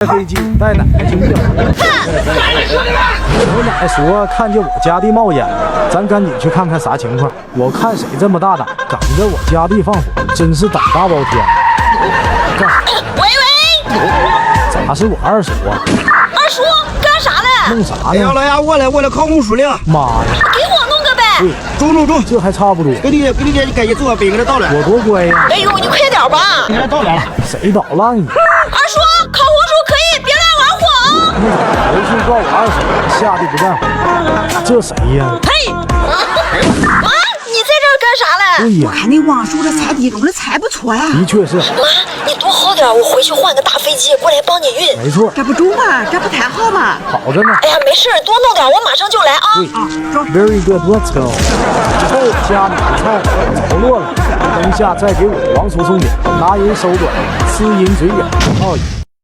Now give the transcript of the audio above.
飞机带奶奶听着。我奶说看见我家弟冒烟了，咱赶紧去看看啥情况。我看谁这么大胆，敢在我家弟放火，真是胆大包天。干啥？喂，咋是我二叔啊？二叔干啥嘞？弄啥哎呀，呢？老丫，我来考公书了。妈呀！给我弄个呗。中，这还差不多。给你赶紧做杯给他倒了。我多乖呀！哎呦，你快点吧。给他倒了。谁捣乱你？二叔，烤红薯可以，别乱玩火啊！你咋回去告我二叔，下地不干活？这谁呀？嘿，啊，你在这儿干啥嘞？对呀，看你王叔这菜地种的菜不错呀，的确是，妈，你多好点，我回去换个大飞机过来帮你运。没错，这不中吗？这不太好吗？好着呢。哎呀，没事，多弄点，我马上就来啊。对啊，中。 ，very good，let's go。后家里的菜着落了，等下再给我王叔送点，拿人手短，吃人嘴远。哦。